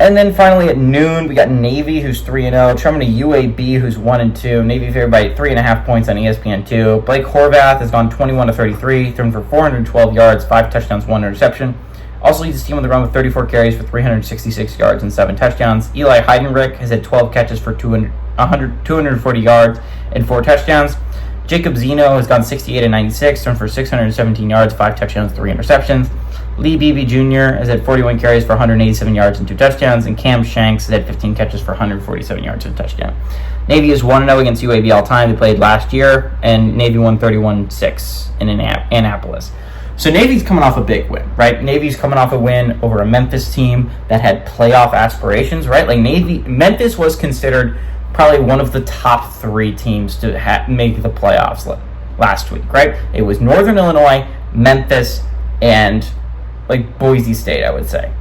And then finally at noon, we got Navy, who's 3-0, traveling to UAB, who's 1-2. Navy favored by 3.5 points on ESPN2. Blake Horvath has gone 21-33, thrown for 412 yards, 5 touchdowns, 1 interception. Also leads his team on the run with 34 carries for 366 yards and 7 touchdowns. Eli Heidenreich has had 12 catches for 240 yards and 4 touchdowns. Jacob Zeno has gone 68-96, thrown for 617 yards, 5 touchdowns, 3 interceptions. Lee Beebe Jr. has had 41 carries for 187 yards and 2 touchdowns, and Cam Shanks has had 15 catches for 147 yards and a touchdown. Navy is 1-0 against UAB all time. They played last year, and Navy won 31-6 in Annapolis. So Navy's coming off a big win, right? Navy's coming off a win over a Memphis team that had playoff aspirations, right? Like Memphis was considered probably one of the top 3 teams to make the playoffs last week, right? It was Northern Illinois, Memphis, and like Boise State, I would say.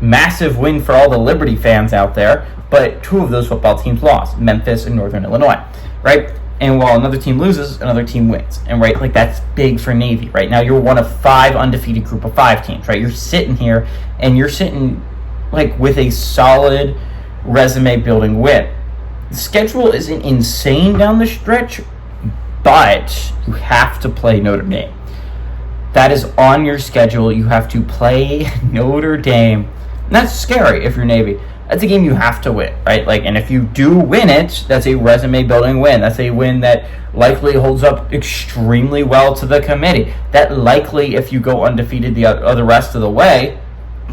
Massive win for all the Liberty fans out there, but 2 of those football teams lost, Memphis and Northern Illinois, right? And while another team loses, another team wins. And right, like that's big for Navy. Right now you're one of 5 undefeated group of 5 teams, right? You're sitting here and you're sitting like with a solid resume building win. The schedule isn't insane down the stretch, but you have to play Notre Dame. That is on your schedule. You have to play Notre Dame. And that's scary if you're Navy. That's a game you have to win, right? Like, and if you do win it, that's a resume building win. That's a win that likely holds up extremely well to the committee. That likely, if you go undefeated the rest of the way,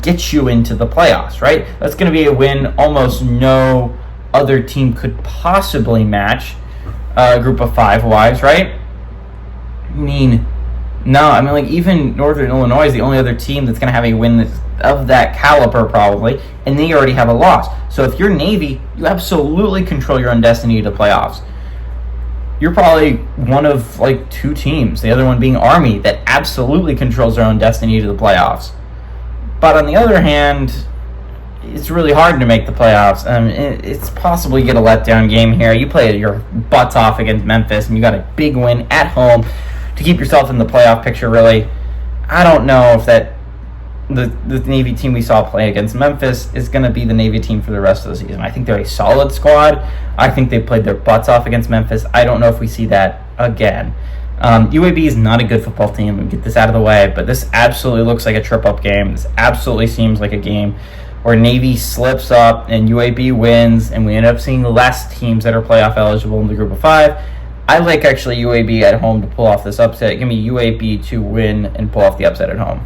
gets you into the playoffs, right? That's going to be a win almost no other team could possibly match, group of 5 wise, right? Like even Northern Illinois is the only other team that's going to have a win of that caliber probably, and they already have a loss. So if you're Navy, you absolutely control your own destiny to playoffs. You're probably one of like 2 teams, the other one being Army, that absolutely controls their own destiny to the playoffs. But on the other hand, it's really hard to make the playoffs. It's possible you get a letdown game here. You play your butts off against Memphis, and you got a big win at home to keep yourself in the playoff picture, really. I don't know if that the Navy team we saw play against Memphis is going to be the Navy team for the rest of the season. I think they're a solid squad. I think they played their butts off against Memphis. I don't know if we see that again. UAB is not a good football team. We'll get this out of the way, but this absolutely looks like a trip-up game. This absolutely seems like a game where Navy slips up and UAB wins, and we end up seeing less teams that are playoff eligible in the group of 5. I like actually UAB at home to pull off this upset. Give me UAB to win and pull off the upset at home.